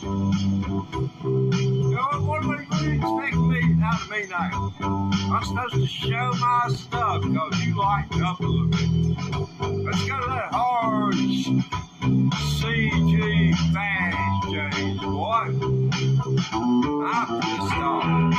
What are you expecting me out of me now? I'm supposed to show my stuff because you lighten up a little bit. Let's go to that hard CG fast, James, boy. I'm pissed off.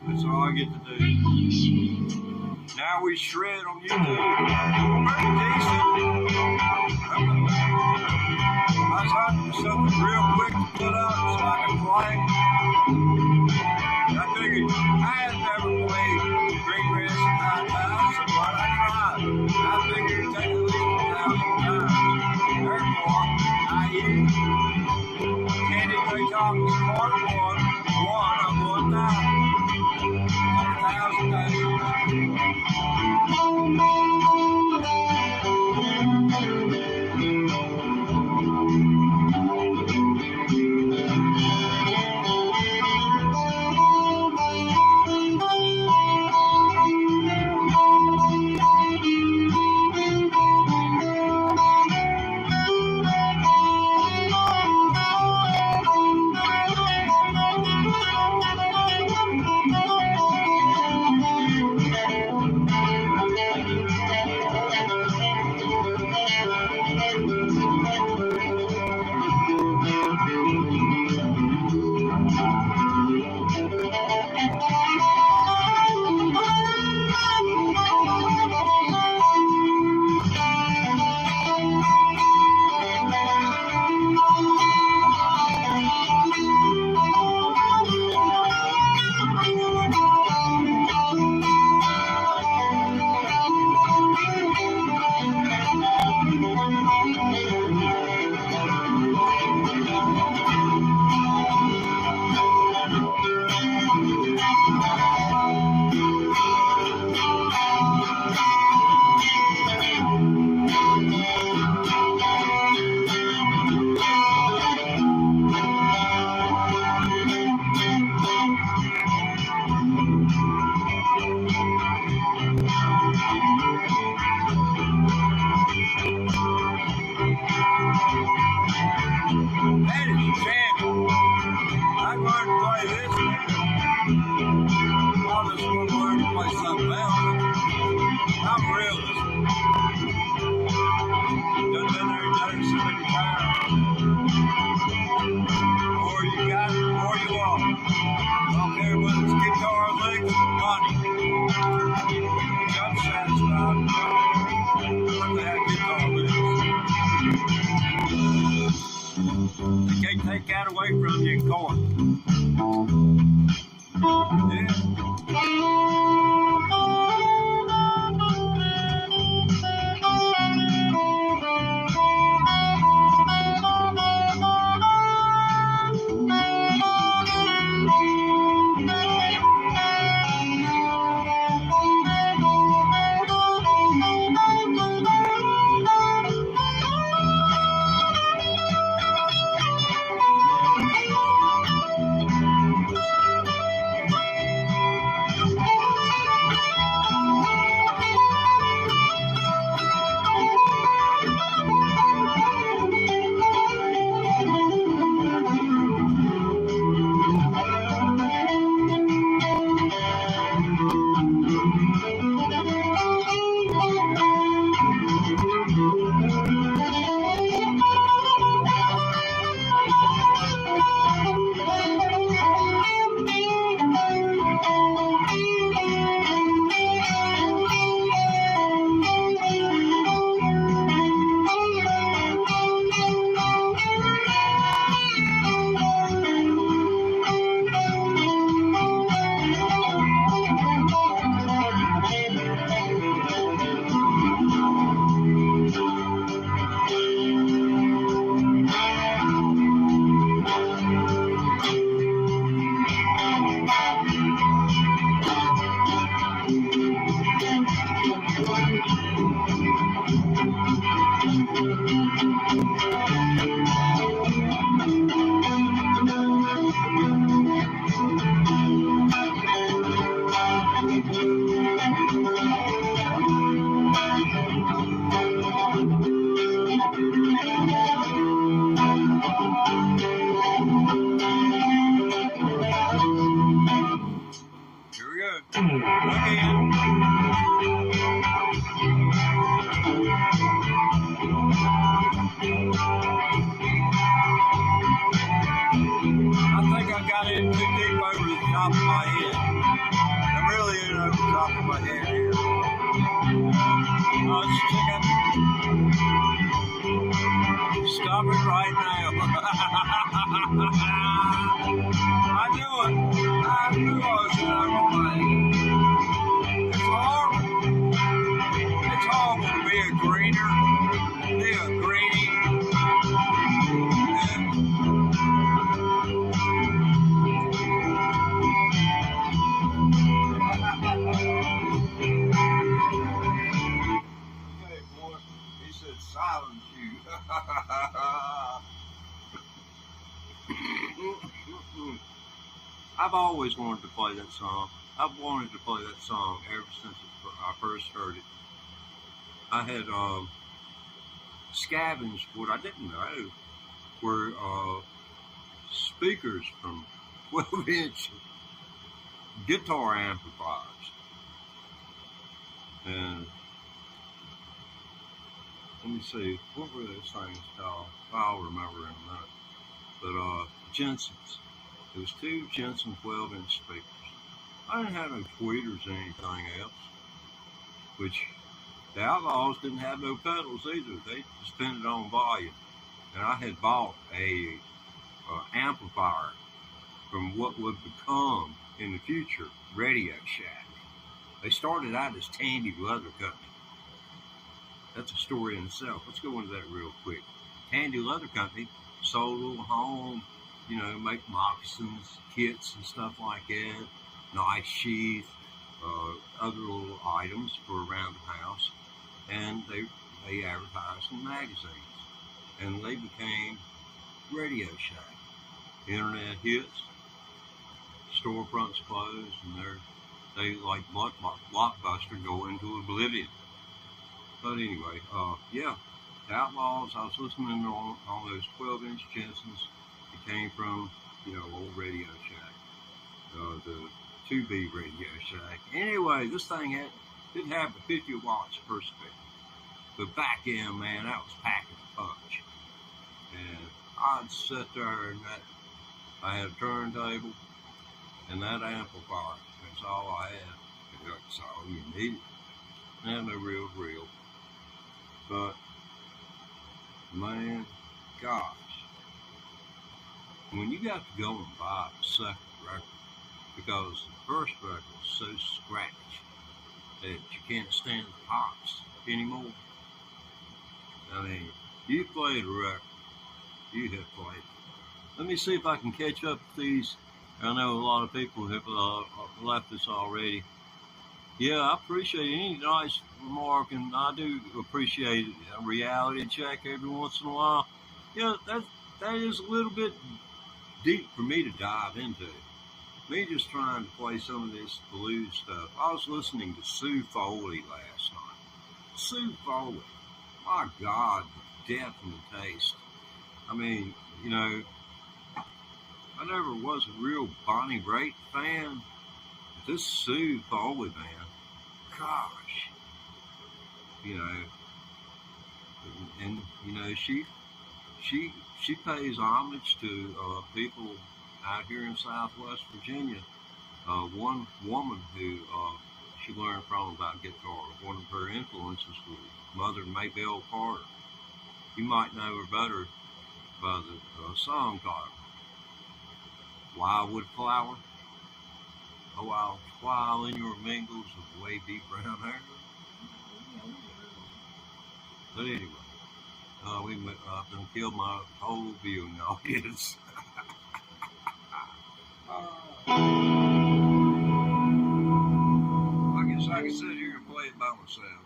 That's all I get to do. Now we shred on YouTube. Pretty decent. I was hunting for something real quick to put up so I can play. I figured I had never played Green Grass and High Tide, so why not try it? I figured it'd take at least 1,000 times. Therefore, I used Candy Ray Thomas part one of 1,000. 1,000 days. Take that away from you in court. Yeah. Here we go. Again. I think I got in too deep over the top of my head. I'm really in over the top of my head here. It's chicken. Stop it right now. I knew it. I knew I was in over my head. It's horrible. It's horrible to be a greener. Be a greenie. Okay, boy. He said silence you. I've always wanted to play that song. I've wanted to play that song ever since I first heard it. I had scavenged what I didn't know were speakers from 12-inch guitar amplifiers. And let me see, what were those things called? I'll remember in a minute. But Jensen's. It was two Jensen 12-inch speakers. I didn't have no tweeters or anything else, which the Outlaws didn't have no pedals either. They just depended on volume. And I had bought a amplifier from what would become in the future Radio Shack. They started out as Tandy Leather Company. That's a story in itself. Let's go into that real quick. Tandy Leather Company sold a little home, make moccasins, kits and stuff like that, knife sheath, other little items for around the house. And they advertised in magazines. And they became Radio Shack. Internet hits, storefronts closed, and they like Blockbuster go into oblivion. But anyway, yeah, the Outlaws, I was listening on those 12-inch Jensens. It came from, old Radio Shack, the 2B Radio Shack. Anyway, this thing didn't have the 50 watts per speaker. But back in, man, that was packing a punch. And I'd sit there and I had a turntable and that amplifier. That's all I had. That's all you needed. I had no real drill. But, man, gosh, when you got to go and buy the second record, because the first record was so scratchy that you can't stand the pops anymore. I mean, you played a record. You have played it. Let me see if I can catch up with these. I know a lot of people have left this already. Yeah, I appreciate any nice remark, and I do appreciate a reality check every once in a while. Yeah, that is a little bit deep for me to dive into. Me just trying to play some of this blues stuff. I was listening to Sue Foley last night. Sue Foley, my God, the depth and the taste. I mean, I never was a real Bonnie Raitt fan. But this Sue Foley band, gosh, she pays homage to people out here in Southwest Virginia. One woman who she learned from about guitar, one of her influences was Mother Maybelle Carter. You might know her better by the song title, Wildwood Flower. A while in your mingles of wavy brown hair. But anyway, I done killed my whole viewing audience. I guess I can sit here and play it by myself.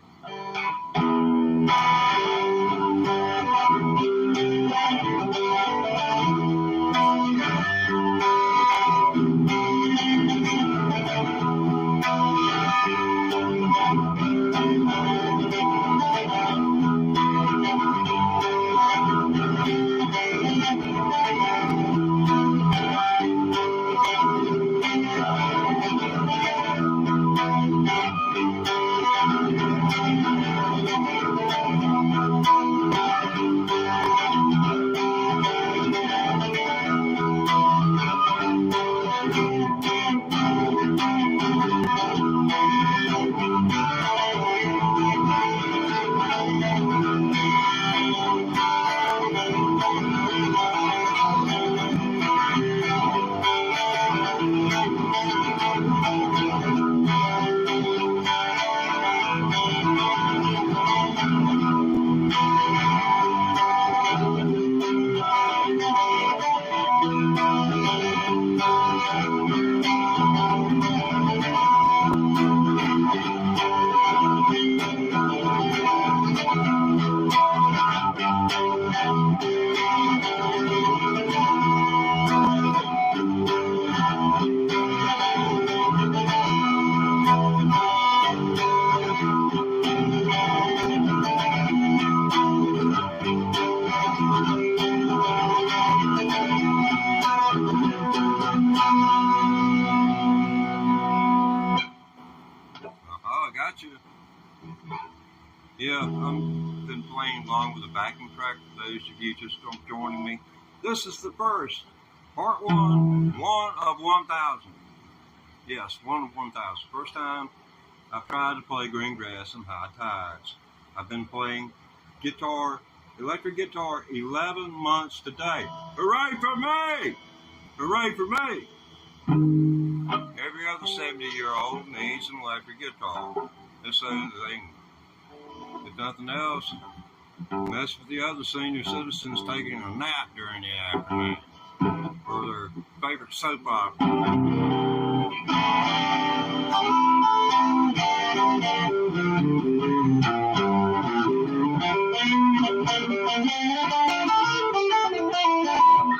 Yeah, I've been playing along with the backing track for those of you just joining me. This is the first, part one of 1,000. Yes, one of 1,000. First time I've tried to play green grass and high tides. I've been playing guitar, electric guitar, 11 months today. Hooray for me! Hooray for me! Every other 70-year-old needs an electric guitar. Just so they can, if nothing else, mess with the other senior citizens taking a nap during the afternoon or their favorite soap opera.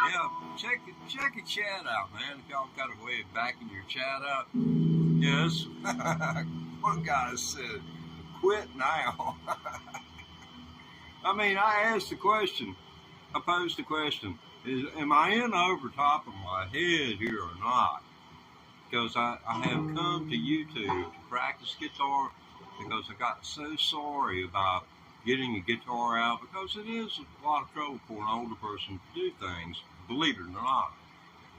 Yeah, check your chat out, man. If y'all got a way of backing your chat up. Yes. One guy said, quit now. I mean, I asked the question, I posed the question, am I in over top of my head here or not? Because I have come to YouTube to practice guitar because I got so sorry about getting a guitar out because it is a lot of trouble for an older person to do things, believe it or not.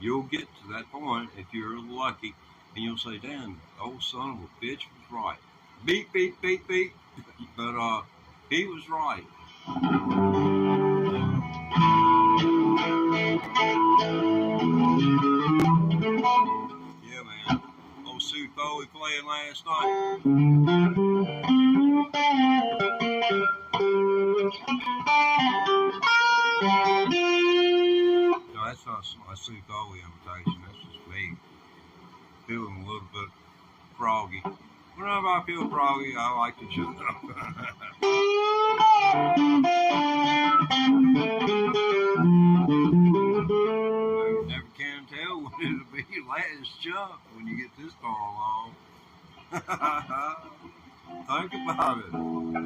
You'll get to that point if you're lucky and you'll say, damn, the old son of a bitch was right. Beep, beep, beep, beep. But he was right. Yeah, man. Old Sue Foley playing last night. No, that's not my Sue Foley invitation. That's just me feeling a little bit froggy. Whenever I feel froggy, I like to shut up. You never can tell when it'll be your last jump when you get this far along. Think about it.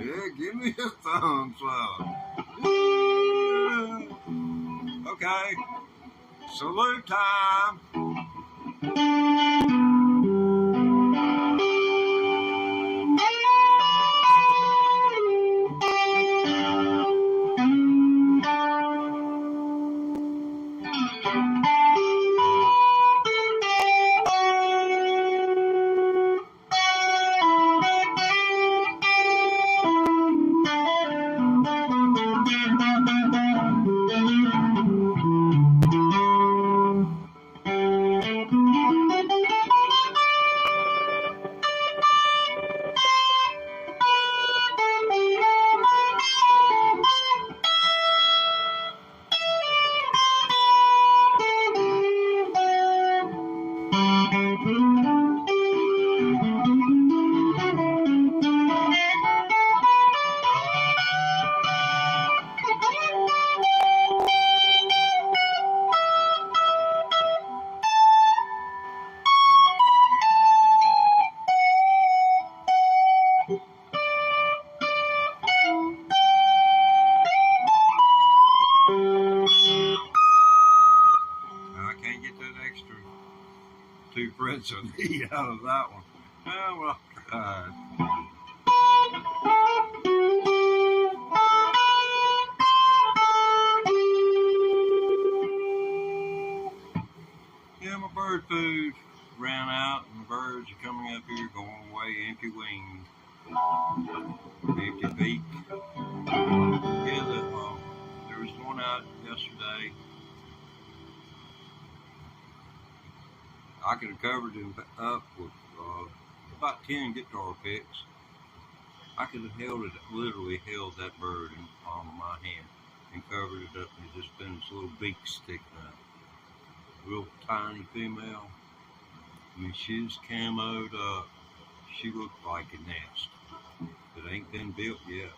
Yeah, give me a thumbs up. Okay. Salute time. So the out of that one. Oh, well, yeah, my bird food ran out, and the birds are coming up here, going away empty winged, empty beak. Yeah, there was one out yesterday. I could have covered him up with about 10 guitar picks. I could have literally held that bird in the palm of my hand and covered it up, and it just been this little beak sticking up. Real tiny female. I mean, she was camoed up. She looked like a nest. It ain't been built yet.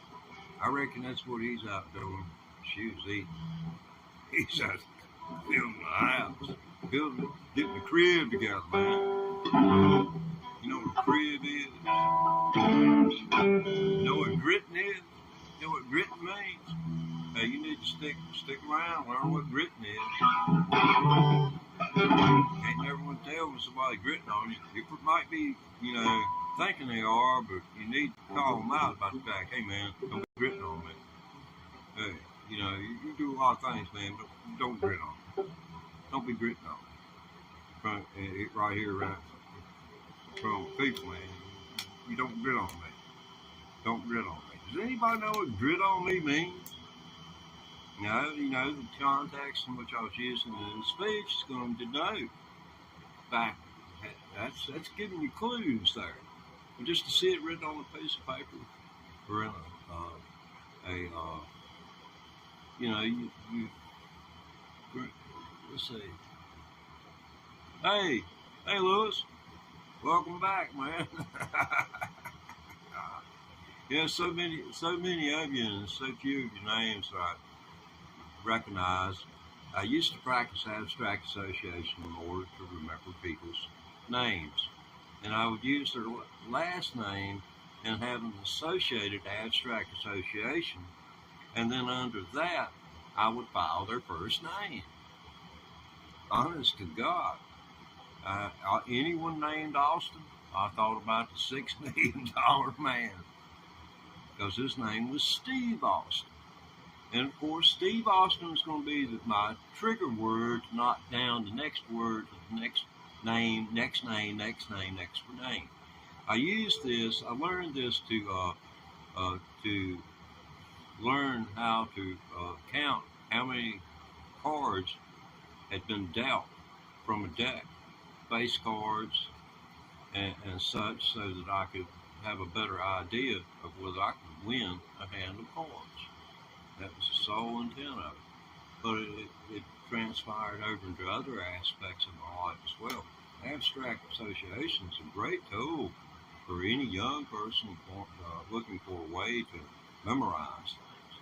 I reckon that's what he's out doing. She was eating. He's out building the house. Getting the crib together, man. You know what a crib is? You know what gritting is? You know what gritting means? Hey, you need to stick around, learn what gritting is. Can't everyone tell when somebody gritting on you. You're might be, thinking they are, but you need to call them out about the fact, hey man, don't be gritting on me. Hey, you do a lot of things, man, but don't grit on me. Don't be gritting on me. Right here, right from people, man. You don't grit on me. Don't grit on me. Does anybody know what grit on me means? No, the context in which I was using in the speech is going to denote fact. That's giving you clues there. But just to see it written on a piece of paper, or in let's see. Hey, Lewis, welcome back, man. Yeah, so many of you, and so few of your names that I recognize. I used to practice abstract association in order to remember people's names, and I would use their last name and have an associated abstract association, and then under that, I would file their first name. Honest to God. Anyone named Austin, I thought about the $6 million man, because his name was Steve Austin. And of course, Steve Austin is going to be my trigger word to knock down the next word to the next name, next name, next name, next name. I learned this to learn how to count how many cards had been dealt from a deck, face cards and such, so that I could have a better idea of whether I could win a hand of cards. That was the sole intent of it. But it transpired over into other aspects of my life as well. Abstract association is a great tool for any young person looking for a way to memorize things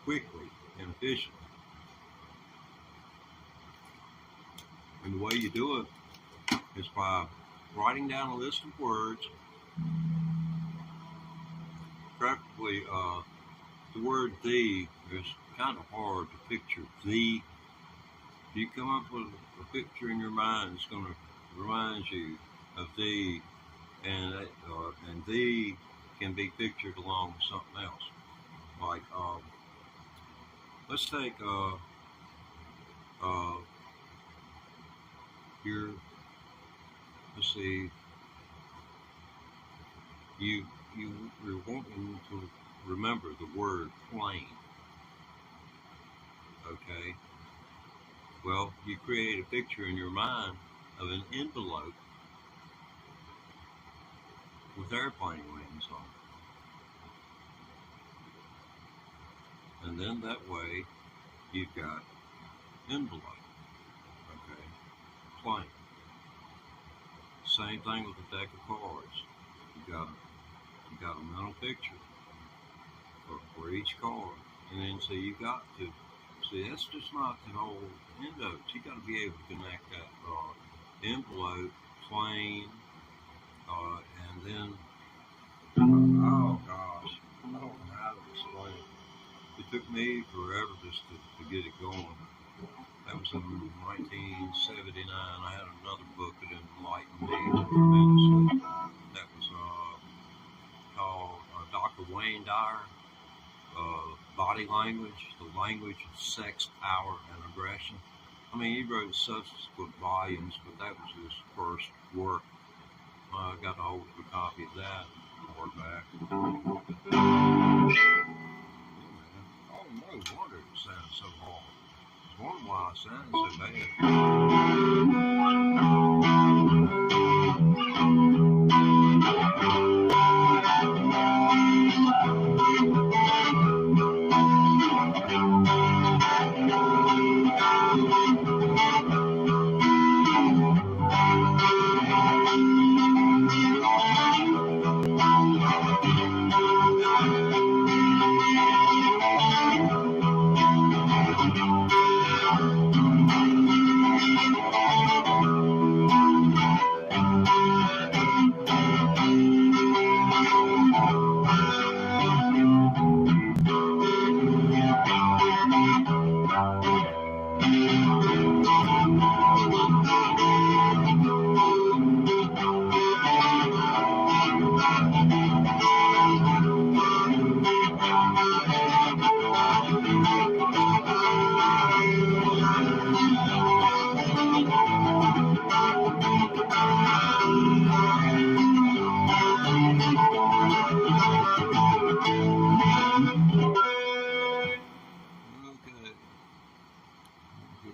quickly and efficiently. And the way you do it is by writing down a list of words, preferably the word "the" is kind of hard to picture. "The," you come up with a picture in your mind that's going to remind you of "the," and "the" can be pictured along with something else. Like, let's take let's see, you're wanting to remember the word plane. Okay. Well, you create a picture in your mind of an envelope with airplane wings on it. And then that way you've got envelope. Okay. Plane. Same thing with a deck of cards. You got a mental picture for each card, and then so you got to see, that's just not the whole end of it. You got to be able to connect that envelope, plane, and then oh gosh, I don't know how to explain it. It took me forever just to get it going. That was in 1979. I had another book that enlightened me tremendously. That was called Dr. Wayne Dyer, Body Language, the Language of Sex, Power, and Aggression. I mean, he wrote subsequent volumes, but that was his first work. I got a hold of a copy of that hardback. Oh, no wonder it sounded so hard. I wonder why it sounded so bad.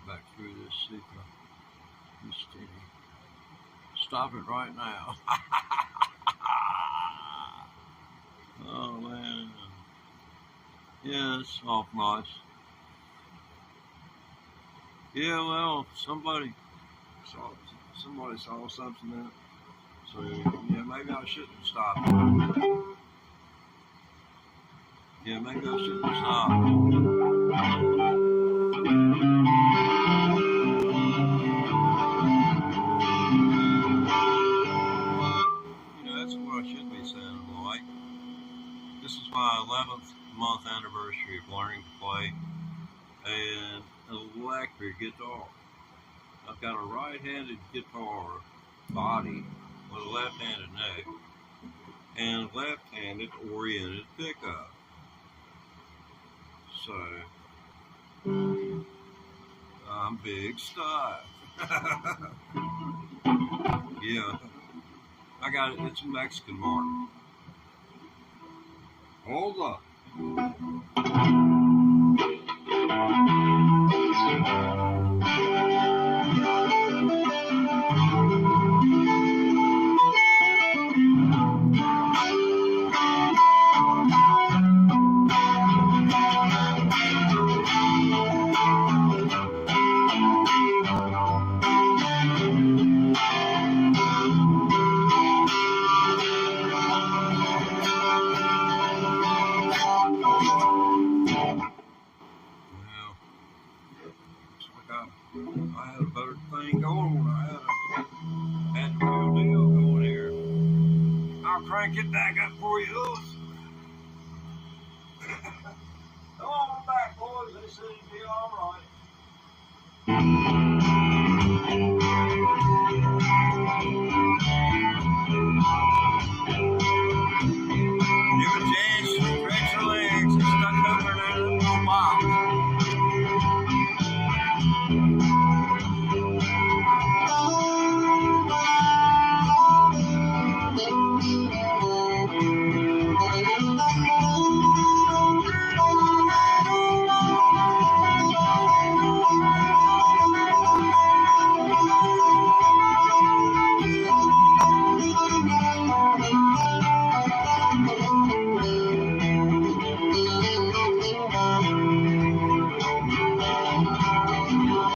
back through this secret. Steady. Stop it right now. Oh man. Yeah, it's off nice. Yeah, well, somebody saw something in it. So yeah, maybe I shouldn't stop. Yeah, maybe I shouldn't stop. That's what I should be sounding like. This is my 11th month anniversary of learning to play an electric guitar. I've got a right-handed guitar body with a left-handed neck and left-handed oriented pickup. So I'm big stuff. Yeah, I got it. It's a Mexican mark. Hold up. I had a better thing going. I had a real deal going here. I'll crank it back up for you. Come on back, boys. They said it'd be all right.